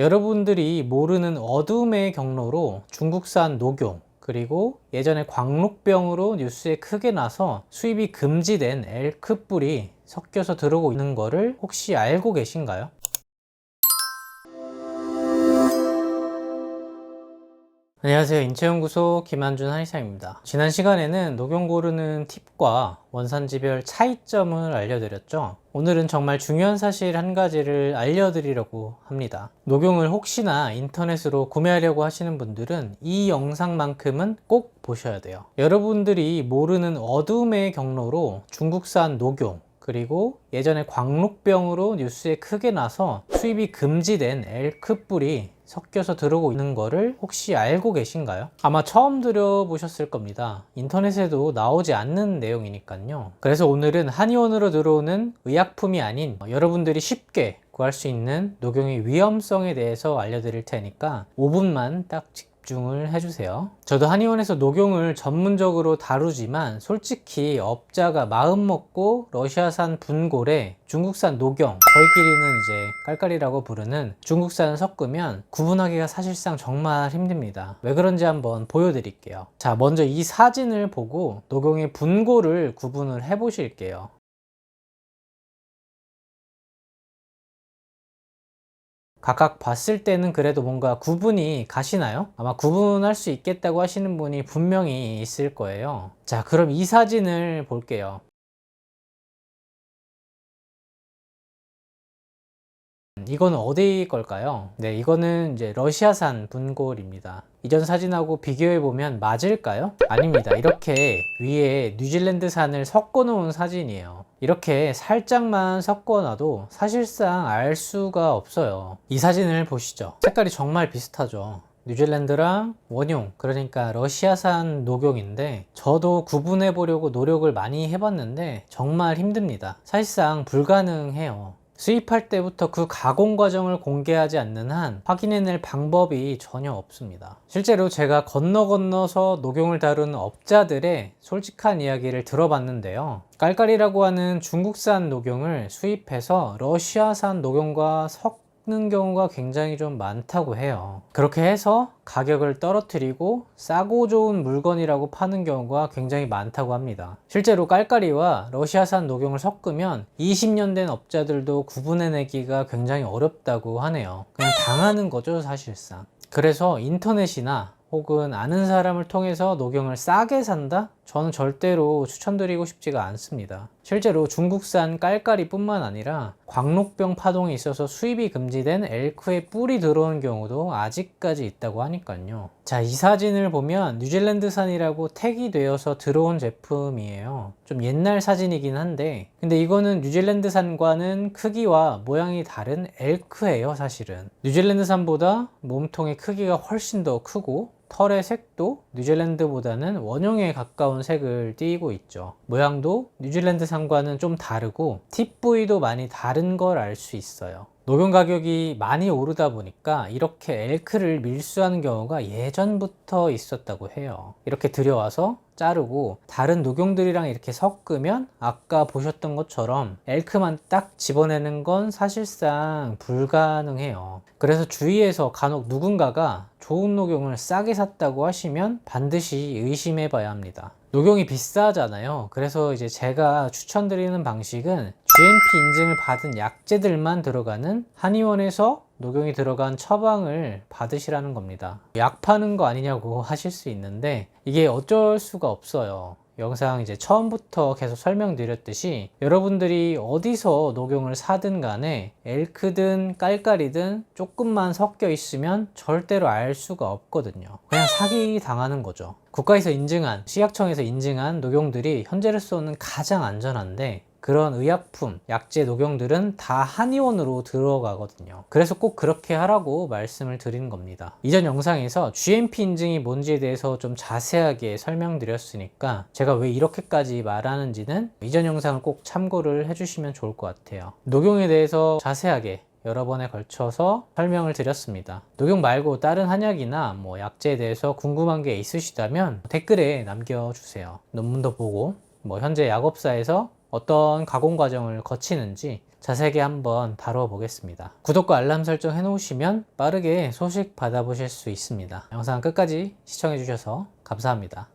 여러분들이 모르는 어둠의 경로로 중국산 녹용, 그리고 예전에 광록병으로 뉴스에 크게 나서 수입이 금지된 엘크 뿔이 섞여서 들어오고 있는 거를 혹시 알고 계신가요? 안녕하세요. 인체연구소 김한준 한의사입니다. 지난 시간에는 녹용 고르는 팁과 원산지별 차이점을 알려드렸죠. 오늘은 정말 중요한 사실 한 가지를 알려드리려고 합니다. 녹용을 혹시나 인터넷으로 구매하려고 하시는 분들은 이 영상만큼은 꼭 보셔야 돼요. 여러분들이 모르는 어둠의 경로로 중국산 녹용, 그리고 예전에 광록병으로 뉴스에 크게 나서 수입이 금지된 엘크 뿔이 섞여서 들어오고 있는 거를 혹시 알고 계신가요? 아마 처음 들어보셨을 겁니다. 인터넷에도 나오지 않는 내용이니까요. 그래서 오늘은 한의원으로 들어오는 의약품이 아닌 여러분들이 쉽게 구할 수 있는 녹용의 위험성에 대해서 알려드릴 테니까 5분만 딱 집중을 해주세요. 저도 한의원에서 녹용을 전문적으로 다루지만 솔직히 업자가 마음 먹고 러시아산 분골에 중국산 녹용, 저희끼리는 이제 깔깔이라고 부르는 중국산을 섞으면 구분하기가 사실상 정말 힘듭니다. 왜 그런지 한번 보여드릴게요. 자, 먼저 이 사진을 보고 녹용의 분골을 구분을 해 보실게요. 각각 봤을 때는 그래도 뭔가 구분이 가시나요? 아마 구분할 수 있겠다고 하시는 분이 분명히 있을 거예요. 자, 그럼 이 사진을 볼게요. 이거는 어디 걸까요? 네, 이거는 이제 러시아산 분골입니다. 이전 사진하고 비교해 보면 맞을까요? 아닙니다. 이렇게 위에 뉴질랜드산을 섞어 놓은 사진이에요. 이렇게 살짝만 섞어 놔도 사실상 알 수가 없어요. 이 사진을 보시죠. 색깔이 정말 비슷하죠. 뉴질랜드랑 원용, 그러니까 러시아산 녹용인데 저도 구분해 보려고 노력을 많이 해봤는데 정말 힘듭니다. 사실상 불가능해요. 수입할 때부터 그 가공 과정을 공개하지 않는 한 확인해낼 방법이 전혀 없습니다. 실제로 제가 건너서 녹용을 다루는 업자들의 솔직한 이야기를 들어봤는데요. 깔깔이라고 하는 중국산 녹용을 수입해서 러시아산 녹용과 는 경우가 굉장히 좀 많다고 해요. 그렇게 해서 가격을 떨어뜨리고 싸고 좋은 물건이라고 파는 경우가 굉장히 많다고 합니다. 실제로 깔깔이와 러시아산 녹용을 섞으면 20년 된 업자들도 구분해내기가 굉장히 어렵다고 하네요. 그냥 당하는 거죠, 사실상. 그래서 인터넷이나 혹은 아는 사람을 통해서 녹용을 싸게 산다? 저는 절대로 추천드리고 싶지가 않습니다. 실제로 중국산 깔깔이 뿐만 아니라 광록병 파동이 있어서 수입이 금지된 엘크의 뿔이 들어오는 경우도 아직까지 있다고 하니까요. 자, 이 사진을 보면 뉴질랜드산이라고 택이 되어서 들어온 제품이에요. 좀 옛날 사진이긴 한데 근데 이거는 뉴질랜드산과는 크기와 모양이 다른 엘크예요. 사실은 뉴질랜드산보다 몸통의 크기가 훨씬 더 크고 털의 색도 뉴질랜드보다는 원형에 가까운 색을 띠고 있죠. 모양도 뉴질랜드산과는 좀 다르고 팁 부위도 많이 다른 걸 알 수 있어요. 녹용 가격이 많이 오르다 보니까 이렇게 엘크를 밀수하는 경우가 예전부터 있었다고 해요. 이렇게 들여와서 자르고 다른 녹용들이랑 이렇게 섞으면 아까 보셨던 것처럼 엘크만 딱 집어내는 건 사실상 불가능해요. 그래서 주위에서 간혹 누군가가 좋은 녹용을 싸게 샀다고 하시면 반드시 의심해 봐야 합니다. 녹용이 비싸잖아요. 그래서 이제 제가 추천드리는 방식은 GMP 인증을 받은 약재들만 들어가는 한의원에서 녹용이 들어간 처방을 받으시라는 겁니다. 약 파는 거 아니냐고 하실 수 있는데 이게 어쩔 수가 없어요. 영상 이제 처음부터 계속 설명드렸듯이 여러분들이 어디서 녹용을 사든 간에 엘크든 깔깔이든 조금만 섞여 있으면 절대로 알 수가 없거든요. 그냥 사기 당하는 거죠. 국가에서 인증한, 식약청에서 인증한 녹용들이 현재로서는 가장 안전한데 그런 의약품, 약재 녹용들은 다 한의원으로 들어가거든요. 그래서 꼭 그렇게 하라고 말씀을 드리는 겁니다. 이전 영상에서 GMP 인증이 뭔지에 대해서 좀 자세하게 설명드렸으니까 제가 왜 이렇게까지 말하는지는 이전 영상을 꼭 참고를 해주시면 좋을 것 같아요. 녹용에 대해서 자세하게 여러 번에 걸쳐서 설명을 드렸습니다. 녹용 말고 다른 한약이나 약재에 대해서 궁금한 게 있으시다면 댓글에 남겨주세요. 논문도 보고 현재 약업사에서 어떤 가공 과정을 거치는지 자세하게 한번 다뤄 보겠습니다. 구독과 알람 설정 해 놓으시면 빠르게 소식 받아보실 수 있습니다. 영상 끝까지 시청해 주셔서 감사합니다.